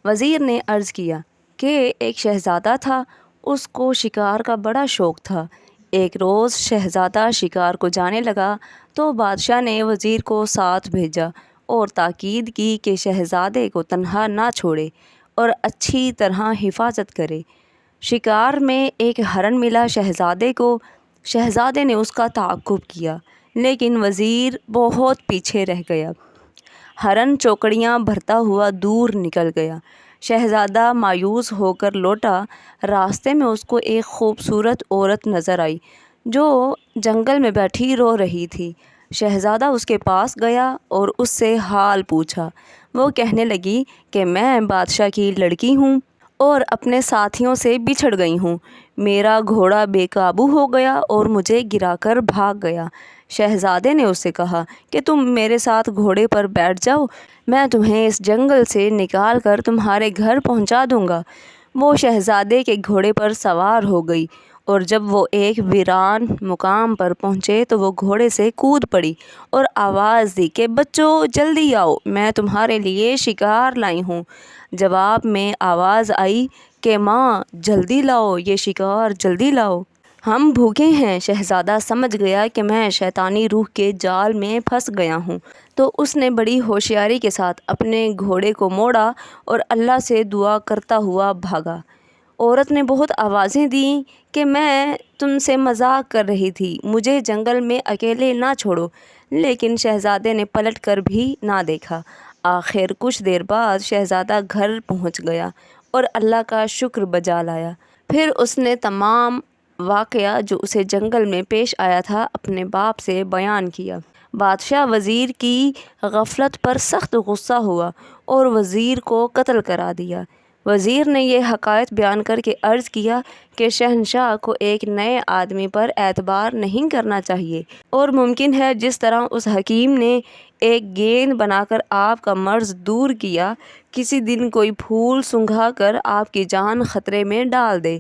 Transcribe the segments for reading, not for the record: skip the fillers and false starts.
وزیر نے عرض کیا کہ ایک شہزادہ تھا، اس کو شکار کا بڑا شوق تھا۔ ایک روز شہزادہ شکار کو جانے لگا تو بادشاہ نے وزیر کو ساتھ بھیجا اور تاکید کی کہ شہزادے کو تنہا نہ چھوڑے اور اچھی طرح حفاظت کرے۔ شکار میں ایک ہرن ملا شہزادے کو۔ شہزادے نے اس کا تعاقب کیا لیکن وزیر بہت پیچھے رہ گیا۔ ہرن چوکڑیاں بھرتا ہوا دور نکل گیا۔ شہزادہ مایوس ہو کر لوٹا۔ راستے میں اس کو ایک خوبصورت عورت نظر آئی جو جنگل میں بیٹھی رو رہی تھی۔ شہزادہ اس کے پاس گیا اور اس سے حال پوچھا۔ وہ کہنے لگی کہ میں بادشاہ کی لڑکی ہوں اور اپنے ساتھیوں سے بچھڑ گئی ہوں۔ میرا گھوڑا بے قابو ہو گیا اور مجھے گرا کر بھاگ گیا۔ شہزادے نے اس سے کہا کہ تم میرے ساتھ گھوڑے پر بیٹھ جاؤ، میں تمہیں اس جنگل سے نکال کر تمہارے گھر پہنچا دوں گا۔ وہ شہزادے کے گھوڑے پر سوار ہو گئی اور جب وہ ایک ویران مقام پر پہنچے تو وہ گھوڑے سے کود پڑی اور آواز دی کہ بچوں جلدی آؤ، میں تمہارے لیے شکار لائی ہوں۔ جواب میں آواز آئی کہ ماں جلدی لاؤ، یہ شکار جلدی لاؤ، ہم بھوکے ہیں۔ شہزادہ سمجھ گیا کہ میں شیطانی روح کے جال میں پھنس گیا ہوں، تو اس نے بڑی ہوشیاری کے ساتھ اپنے گھوڑے کو موڑا اور اللہ سے دعا کرتا ہوا بھاگا۔ عورت نے بہت آوازیں دیں کہ میں تم سے مذاق کر رہی تھی، مجھے جنگل میں اکیلے نہ چھوڑو، لیکن شہزادے نے پلٹ کر بھی نہ دیکھا۔ آخر کچھ دیر بعد شہزادہ گھر پہنچ گیا اور اللہ کا شکر بجا لایا۔ پھر اس نے تمام واقعہ جو اسے جنگل میں پیش آیا تھا اپنے باپ سے بیان کیا۔ بادشاہ وزیر کی غفلت پر سخت غصہ ہوا اور وزیر کو قتل کرا دیا۔ وزیر نے یہ حقائق بیان کر کے عرض کیا کہ شہنشاہ کو ایک نئے آدمی پر اعتبار نہیں کرنا چاہیے، اور ممکن ہے جس طرح اس حکیم نے ایک گیند بنا کر آپ کا مرض دور کیا، کسی دن کوئی پھول سنگھا کر آپ کی جان خطرے میں ڈال دے۔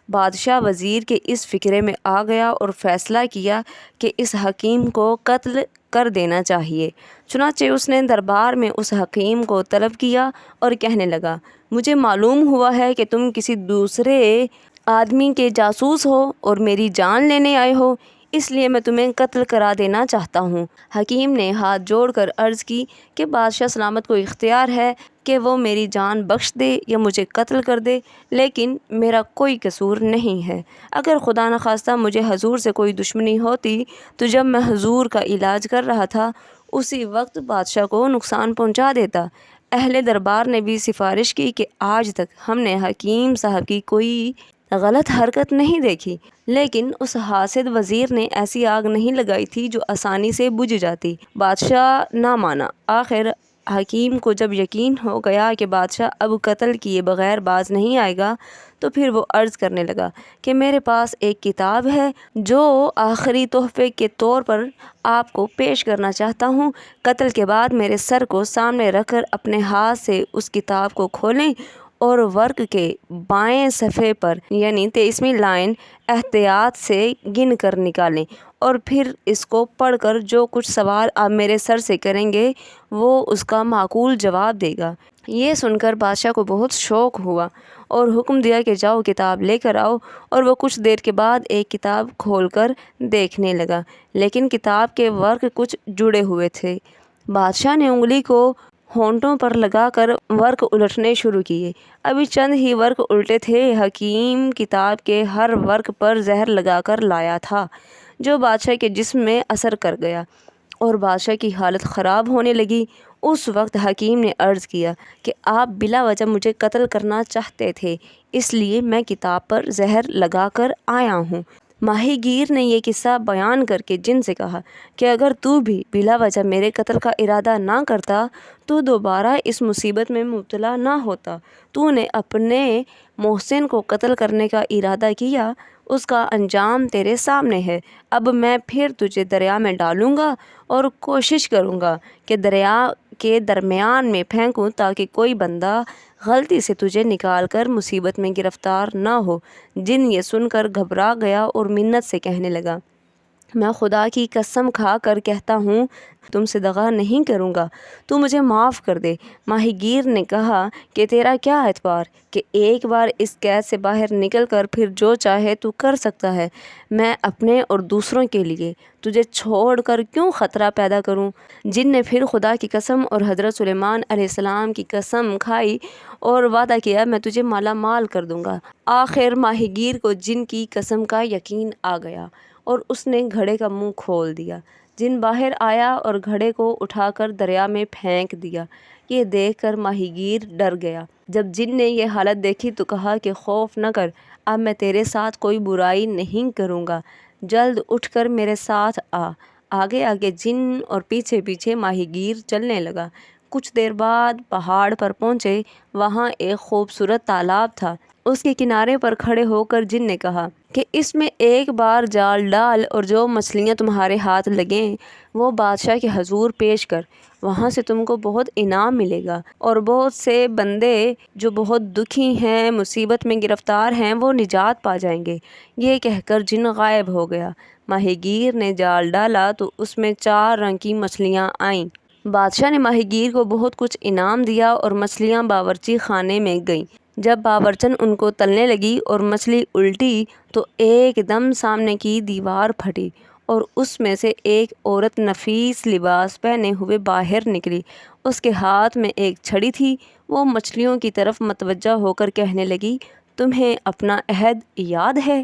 بادشاہ وزیر کے اس فکرے میں آ گیا اور فیصلہ کیا کہ اس حکیم کو قتل کر دینا چاہیے۔ چنانچہ اس نے دربار میں اس حکیم کو طلب کیا اور کہنے لگا، مجھے معلوم ہوا ہے کہ تم کسی دوسرے آدمی کے جاسوس ہو اور میری جان لینے آئے ہو، اس لیے میں تمہیں قتل کرا دینا چاہتا ہوں۔ حکیم نے ہاتھ جوڑ کر عرض کی کہ بادشاہ سلامت کو اختیار ہے کہ وہ میری جان بخش دے یا مجھے قتل کر دے، لیکن میرا کوئی قصور نہیں ہے۔ اگر خدا نخواستہ مجھے حضور سے کوئی دشمنی ہوتی تو جب میں حضور کا علاج کر رہا تھا اسی وقت بادشاہ کو نقصان پہنچا دیتا۔ اہل دربار نے بھی سفارش کی کہ آج تک ہم نے حکیم صاحب کی کوئی غلط حرکت نہیں دیکھی، لیکن اس حاسد وزیر نے ایسی آگ نہیں لگائی تھی جو آسانی سے بجھ جاتی۔ بادشاہ نہ مانا۔ آخر حکیم کو جب یقین ہو گیا کہ بادشاہ اب قتل کیے بغیر باز نہیں آئے گا تو پھر وہ عرض کرنے لگا کہ میرے پاس ایک کتاب ہے جو آخری تحفے کے طور پر آپ کو پیش کرنا چاہتا ہوں۔ قتل کے بعد میرے سر کو سامنے رکھ کر اپنے ہاتھ سے اس کتاب کو کھولیں اور ورق کے بائیں صفحے پر یعنی 23ویں لائن احتیاط سے گن کر نکالیں، اور پھر اس کو پڑھ کر جو کچھ سوال آپ میرے سر سے کریں گے وہ اس کا معقول جواب دے گا۔ یہ سن کر بادشاہ کو بہت شوق ہوا اور حکم دیا کہ جاؤ کتاب لے کر آؤ، اور وہ کچھ دیر کے بعد ایک کتاب کھول کر دیکھنے لگا، لیکن کتاب کے ورق کچھ جڑے ہوئے تھے۔ بادشاہ نے انگلی کو ہونٹوں پر لگا کر ورق الٹنے شروع کیے۔ ابھی چند ہی ورق الٹے تھے، حکیم کتاب کے ہر ورق پر زہر لگا کر لایا تھا جو بادشاہ کے جسم میں اثر کر گیا اور بادشاہ کی حالت خراب ہونے لگی۔ اس وقت حکیم نے عرض کیا کہ آپ بلا وجہ مجھے قتل کرنا چاہتے تھے، اس لیے میں کتاب پر زہر لگا کر آیا ہوں۔ ماہی گیر نے یہ قصہ بیان کر کے جن سے کہا کہ اگر تو بھی بلا وجہ میرے قتل کا ارادہ نہ کرتا تو دوبارہ اس مصیبت میں مبتلا نہ ہوتا۔ تو نے اپنے محسن کو قتل کرنے کا ارادہ کیا، اس کا انجام تیرے سامنے ہے۔ اب میں پھر تجھے دریا میں ڈالوں گا اور کوشش کروں گا کہ دریا کے درمیان میں پھینکوں تاکہ کوئی بندہ غلطی سے تجھے نکال کر مصیبت میں گرفتار نہ ہو۔ جن یہ سن کر گھبرا گیا اور منت سے کہنے لگا میں خدا کی قسم کھا کر کہتا ہوں تم سے دغا نہیں کروں گا، تو مجھے معاف کر دے۔ ماہی گیر نے کہا کہ تیرا کیا اعتبار کہ ایک بار اس قید سے باہر نکل کر پھر جو چاہے تو کر سکتا ہے، میں اپنے اور دوسروں کے لیے تجھے چھوڑ کر کیوں خطرہ پیدا کروں؟ جن نے پھر خدا کی قسم اور حضرت سلیمان علیہ السلام کی قسم کھائی اور وعدہ کیا میں تجھے مالا مال کر دوں گا۔ آخر ماہی گیر کو جن کی قسم کا یقین آ گیا اور اس نے گھڑے کا منہ کھول دیا۔ جن باہر آیا اور گھڑے کو اٹھا کر دریا میں پھینک دیا۔ یہ دیکھ کر ماہی گیر ڈر گیا۔ جب جن نے یہ حالت دیکھی تو کہا کہ خوف نہ کر، اب میں تیرے ساتھ کوئی برائی نہیں کروں گا، جلد اٹھ کر میرے ساتھ آ۔ آگے آگے جن اور پیچھے پیچھے ماہی گیر چلنے لگا۔ کچھ دیر بعد پہاڑ پر پہنچے، وہاں ایک خوبصورت تالاب تھا۔ اس کے کنارے پر کھڑے ہو کر جن نے کہا کہ اس میں ایک بار جال ڈال اور جو مچھلیاں تمہارے ہاتھ لگیں وہ بادشاہ کے حضور پیش کر، وہاں سے تم کو بہت انعام ملے گا، اور بہت سے بندے جو بہت دکھی ہیں، مصیبت میں گرفتار ہیں، وہ نجات پا جائیں گے۔ یہ کہہ کر جن غائب ہو گیا۔ ماہی گیر نے جال ڈالا تو اس میں 4 رنگ کی مچھلیاں آئیں۔ بادشاہ نے ماہی گیر کو بہت کچھ انعام دیا اور مچھلیاں باورچی خانے میں گئیں۔ جب باورچن ان کو تلنے لگی اور مچھلی الٹی تو ایک دم سامنے کی دیوار پھٹی اور اس میں سے ایک عورت نفیس لباس پہنے ہوئے باہر نکلی۔ اس کے ہاتھ میں ایک چھڑی تھی۔ وہ مچھلیوں کی طرف متوجہ ہو کر کہنے لگی، تمہیں اپنا عہد یاد ہے؟